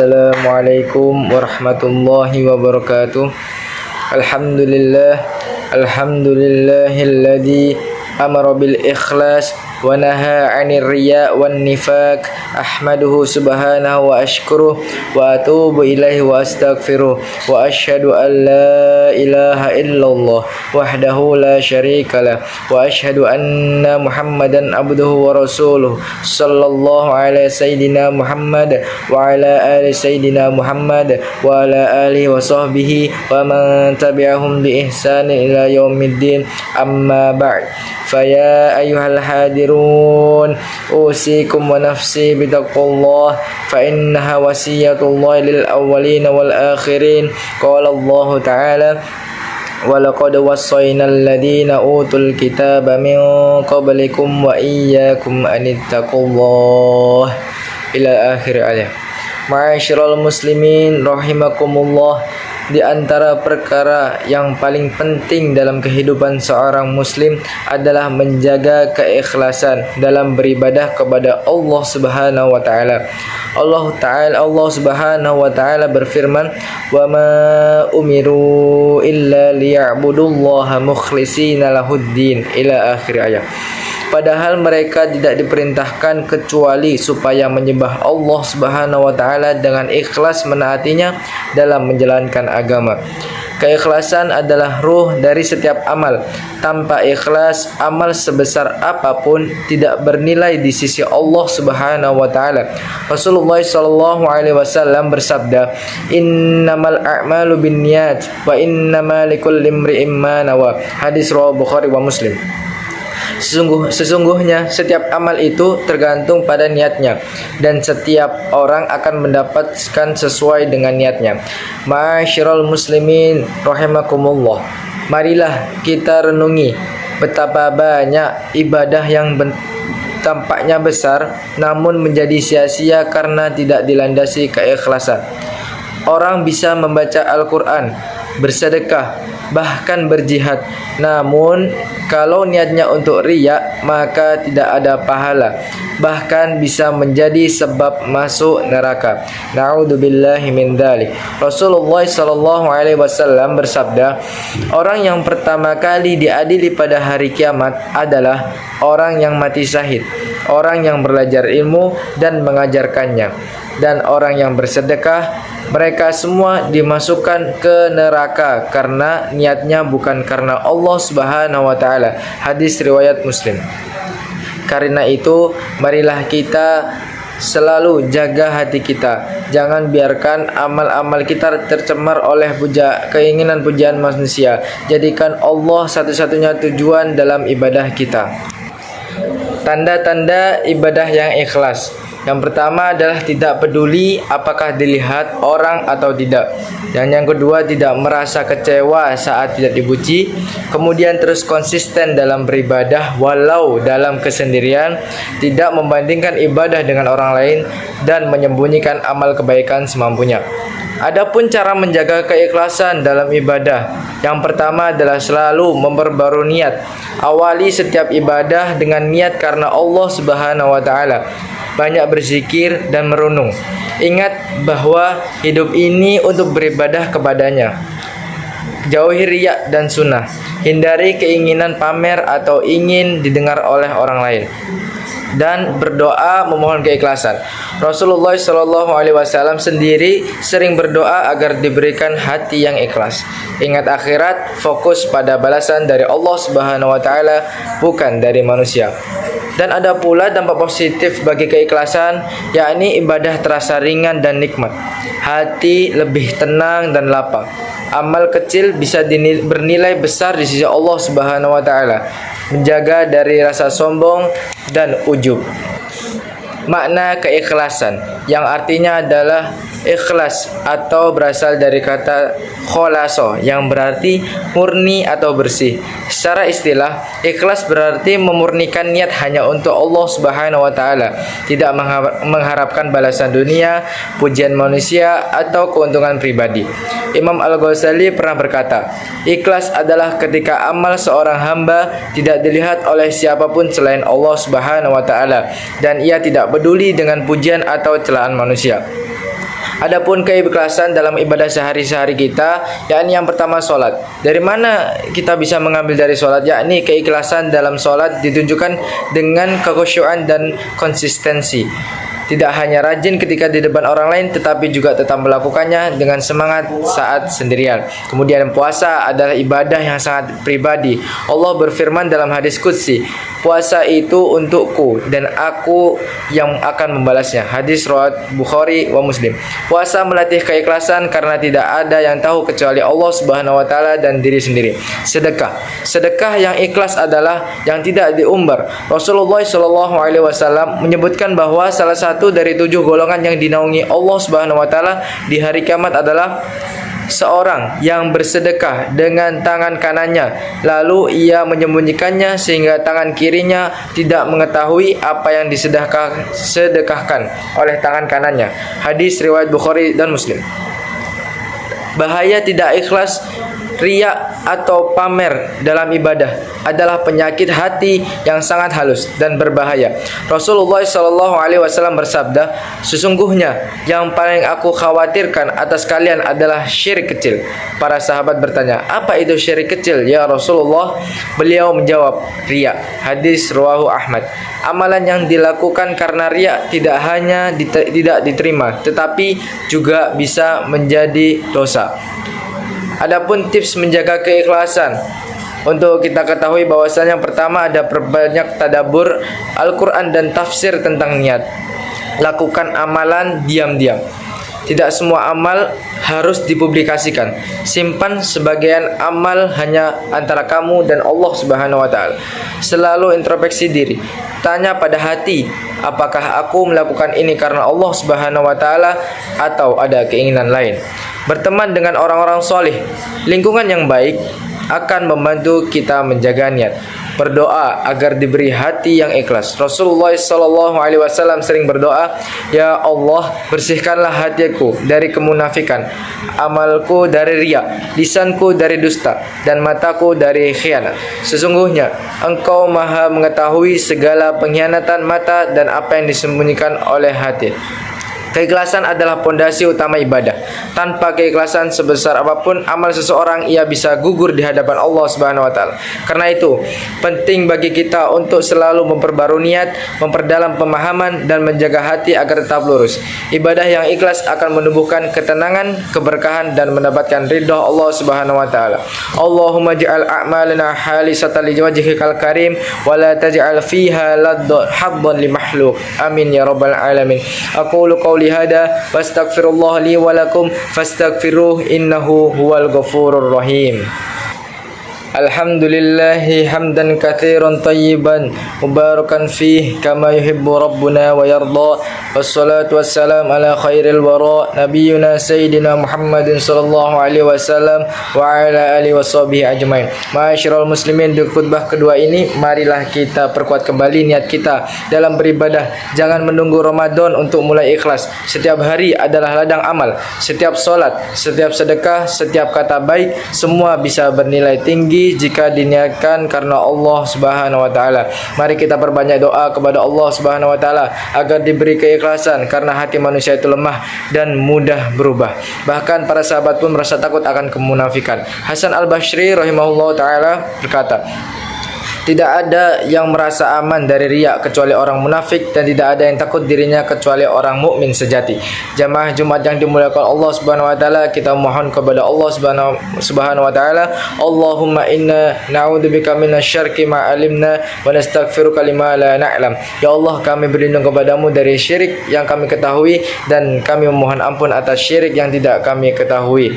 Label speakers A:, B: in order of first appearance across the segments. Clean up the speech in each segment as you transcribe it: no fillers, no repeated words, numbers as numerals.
A: Assalamualaikum warahmatullahi wabarakatuh. Alhamdulillahilladzi amara bil ikhlas wa naha 'anir riya' wan nifaq. Ahmaduhu subhanahu wa ashkuruh wa atubu ilaihi wa astaghfiruh wa asyhadu an la ilaha illallah wahdahu la syarikalah wa asyhadu anna Muhammadan abduhu wa rasuluh sallallahu ala sayyidina Muhammad wa ala ali sayyidina Muhammad wa ala alihi wa sahbihi wa man tabi'ahum bi ihsan ila yaumiddin. Amma ba'd. Faya ayyuhal hadirun, usikum wa nafsi bitaqwallah fa innaha wasiyatullah lil awwalin wal akhirin. Qala Allah ta'ala: walaqad wassaynal ladzina utul kitaba min qablikum wa iyyakum anittaqullah. Ila akhir ayat. Ma'asyiral muslimin rahimakumullah, di antara perkara yang paling penting dalam kehidupan seorang muslim adalah menjaga keikhlasan dalam beribadah kepada Allah Subhanahu wa taala. Allah Subhanahu wa taala berfirman, "Wa ma umiru illa liya'budullaha mukhlishina lahuddin." Ila akhir ayat. Padahal mereka tidak diperintahkan kecuali supaya menyembah Allah Subhanahu wa taala dengan ikhlas menaatinya dalam menjalankan agama. Keikhlasan adalah ruh dari setiap amal. Tanpa ikhlas, amal sebesar apapun tidak bernilai di sisi Allah Subhanahu wa taala. Rasulullah sallallahu alaihi wasallam bersabda, "Innamal a'malu binniyat wa innamal likulli imri'in ma nawa." Hadis riwayat Bukhari wa Muslim. Sesungguhnya setiap amal itu tergantung pada niatnya, dan setiap orang akan mendapatkan sesuai dengan niatnya. Ma'asyiral muslimin rahimakumullah, marilah kita renungi betapa banyak ibadah yang tampaknya besar namun menjadi sia-sia karena tidak dilandasi keikhlasan. Orang bisa membaca Al-Quran, bersedekah, bahkan berjihad, namun kalau niatnya untuk riya, maka tidak ada pahala, bahkan bisa menjadi sebab masuk neraka. Na'udzubillahi min dzalik. Rasulullah sallallahu alaihi wasallam bersabda, orang yang pertama kali diadili pada hari kiamat adalah orang yang mati syahid, orang yang belajar ilmu dan mengajarkannya, dan orang yang bersedekah. Mereka semua dimasukkan ke neraka karena niatnya bukan karena Allah Subhanahu wa taala. Hadis riwayat Muslim. Karena itu, marilah kita selalu jaga hati kita. Jangan biarkan amal-amal kita tercemar oleh keinginan pujian manusia. Jadikan Allah satu-satunya tujuan dalam ibadah kita. Tanda-tanda ibadah yang ikhlas. Yang pertama adalah tidak peduli apakah dilihat orang atau tidak. Dan yang kedua, tidak merasa kecewa saat tidak dipuji. Kemudian terus konsisten dalam beribadah walau dalam kesendirian, tidak membandingkan ibadah dengan orang lain, dan menyembunyikan amal kebaikan semampunya. Adapun cara menjaga keikhlasan dalam ibadah, yang pertama adalah selalu memperbarui niat. Awali setiap ibadah dengan niat karena Allah Subhanahu wa taala. Banyak berzikir dan merenung. Ingat bahwa hidup ini untuk beribadah kepadanya. Jauhi riya dan sunnah. Hindari keinginan pamer atau ingin didengar oleh orang lain. Dan berdoa memohon keikhlasan. Rasulullah Shallallahu Alaihi Wasallam sendiri sering berdoa agar diberikan hati yang ikhlas. Ingat akhirat, fokus pada balasan dari Allah Subhanahu Wa Taala, bukan dari manusia. Dan ada pula dampak positif bagi keikhlasan, yakni ibadah terasa ringan dan nikmat. Hati lebih tenang dan lapang. Amal kecil bisa bernilai besar di sisi Allah Subhanahu Wa Taala. Menjaga dari rasa sombong dan ujub. Makna keikhlasan yang artinya adalah ikhlas atau berasal dari kata kholaso yang berarti murni atau bersih. Secara istilah, ikhlas berarti memurnikan niat hanya untuk Allah Subhanahu wa taala, tidak mengharapkan balasan dunia, pujian manusia atau keuntungan pribadi. Imam Al-Ghazali pernah berkata, ikhlas adalah ketika amal seorang hamba tidak dilihat oleh siapapun selain Allah Subhanahu wa taala dan ia tidak peduli dengan pujian atau celaan manusia. Adapun keikhlasan dalam ibadah sehari-hari kita, yakni yang pertama sholat. Dari mana kita bisa mengambil dari sholat? Yakni keikhlasan dalam sholat ditunjukkan dengan kekhusyuan dan konsistensi. Tidak hanya rajin ketika di depan orang lain, tetapi juga tetap melakukannya dengan semangat saat sendirian. Kemudian puasa adalah ibadah yang sangat pribadi. Allah berfirman dalam hadis qudsi, puasa itu untukku dan aku yang akan membalasnya. Hadis riwayat Bukhari wa Muslim. Puasa melatih keikhlasan karena tidak ada yang tahu kecuali Allah Subhanahu wa taala dan diri sendiri. Sedekah yang ikhlas adalah yang tidak diumbar. Rasulullah Shallallahu alaihi wasallam menyebutkan bahwa salah satu dari 7 golongan yang dinaungi Allah Subhanahu wa taala di hari kiamat adalah seorang yang bersedekah dengan tangan kanannya, lalu ia menyembunyikannya sehingga tangan kirinya tidak mengetahui apa yang disedekahkan oleh tangan kanannya. Hadis riwayat Bukhari dan Muslim. Bahaya tidak ikhlas, riya atau pamer dalam ibadah adalah penyakit hati yang sangat halus dan berbahaya. Rasulullah Shallallahu alaihi wasallam bersabda, sesungguhnya yang paling aku khawatirkan atas kalian adalah syirik kecil. Para sahabat bertanya, apa itu syirik kecil ya Rasulullah? Beliau menjawab, riya. Hadis rawahu Ahmad. Amalan yang dilakukan karena riya tidak hanya tidak diterima, tetapi juga bisa menjadi dosa. Adapun tips menjaga keikhlasan, untuk kita ketahui bahwasanya yang pertama ada perbanyak tadabbur Al-Quran dan tafsir tentang niat. Lakukan amalan diam-diam. Tidak semua amal harus dipublikasikan. Simpan sebagian amal hanya antara kamu dan Allah Subhanahu wa taala. Selalu introspeksi diri. Tanya pada hati, apakah aku melakukan ini karena Allah Subhanahu wa taala atau ada keinginan lain. Berteman dengan orang-orang soleh, lingkungan yang baik akan membantu kita menjaga niat. Berdoa agar diberi hati yang ikhlas. Rasulullah Shallallahu alaihi wasallam sering berdoa, ya Allah, bersihkanlah hatiku dari kemunafikan, amalku dari riya, lisanku dari dusta, dan mataku dari khianat. Sesungguhnya Engkau Maha mengetahui segala pengkhianatan mata dan apa yang disembunyikan oleh hati. Keikhlasan adalah pondasi utama ibadah. Tanpa keikhlasan sebesar apapun amal seseorang, ia bisa gugur di hadapan Allah Subhanahu wa taala. Karena itu, penting bagi kita untuk selalu memperbarui niat, memperdalam pemahaman dan menjaga hati agar tetap lurus. Ibadah yang ikhlas akan menumbuhkan ketenangan, keberkahan dan mendapatkan ridha Allah Subhanahu wa taala. Allahumma ij'al a'malana khalisatan liwajhikal karim wa la taj'al fiha haddan li makhluk. Amin ya rabbal alamin. Aqulu qawli hada wastaghfirullah li wa lakum fastaghfiruh innahu huwal ghafurur rahim. Alhamdulillahi hamdan katsiran tayyiban mubarakan fih kama yuhibbu rabbuna wa yarda. Wassalatu wassalam ala khairil wara nabiyuna sayyidina Muhammadin sallallahu alaihi wasallam wa ala alihi washabihi ajmain. Ma'asyiral muslimin, di khutbah kedua ini marilah kita perkuat kembali niat kita dalam beribadah. Jangan menunggu Ramadan untuk mulai ikhlas. Setiap hari adalah ladang amal. Setiap salat, setiap sedekah, setiap kata baik semua bisa bernilai tinggi jika diniatkan karena Allah Subhanahu wa taala. Mari kita perbanyak doa kepada Allah Subhanahu wa taala agar diberi keikhlasan karena hati manusia itu lemah dan mudah berubah. Bahkan para sahabat pun merasa takut akan kemunafikan. Hasan Al-Basri rahimahullah taala berkata, tidak ada yang merasa aman dari riya kecuali orang munafik, dan tidak ada yang takut dirinya kecuali orang mukmin sejati. Jamaah Jumat yang dimuliakan Allah Subhanahu wa taala, kita mohon kepada Allah Subhanahu wa taala, Allahumma inna na'udzubika minasyarki ma alimna wa nastaghfiruka lima la na'lam. Ya Allah, kami berlindung kepadamu dari syirik yang kami ketahui dan kami memohon ampun atas syirik yang tidak kami ketahui.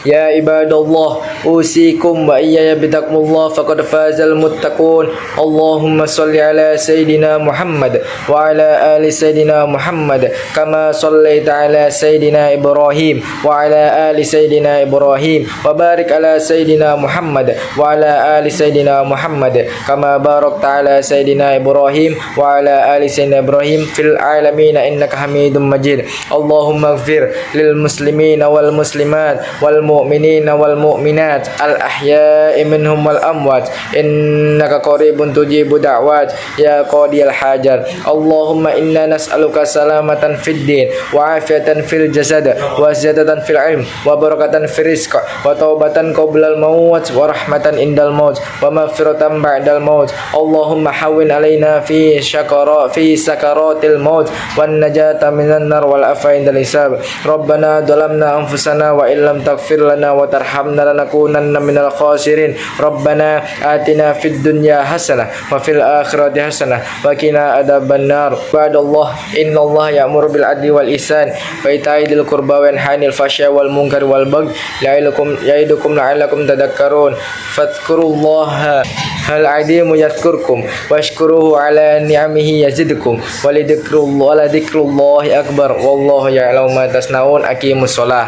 A: Ya ibadallah, usikum wa iyaya bitaqwallah faqad fazal muttaqun. Allahumma shalli ala sayidina Muhammad wa ala ali sayidina Muhammad kama shallaita ala sayidina Ibrahim wa ala ali sayidina Ibrahim wa barik ala sayidina Muhammad wa ala ali sayidina Muhammad kama barakta ala sayidina Ibrahim wa ala ali sayidina Ibrahim fil alamin innaka Hamidum Majid. Allahumma ighfir lil muslimina wal muslimat wal المؤمنين والمؤمنات الأحياء منهم والأموات إنك قريب تجيب دعوات يا قاضي الحاجات اللهم إنا نسألك سلامة في الدين وعافية في الجسد وزيادة في العلم وبركة في الرزق وتوبة قبل الموت ورحمة عند الموت ومغفرة بعد الموت اللهم حون علينا في سكرات الموت والنجاة من النار والعافية عند الحساب ربنا ظلمنا أنفسنا وإن لم تغفر لنا وترحمنا لنكونن من الخاسرين ربنا آتنا في الدنيا حسنة وفي الآخرة حسنة وقنا عذاب النار بعد الله إن الله يأمر بالعدل والإحسان وإيتاء ذي القربى وينهى عن الفحشاء والمنكر والبغي يعظكم لعلكم تذكرون فاذكروا الله العظيم يذكركم واشكروه على نعمه يزدكم ولذكر الله أكبر والله يعلم ما تصنعون أقيموا الصلاة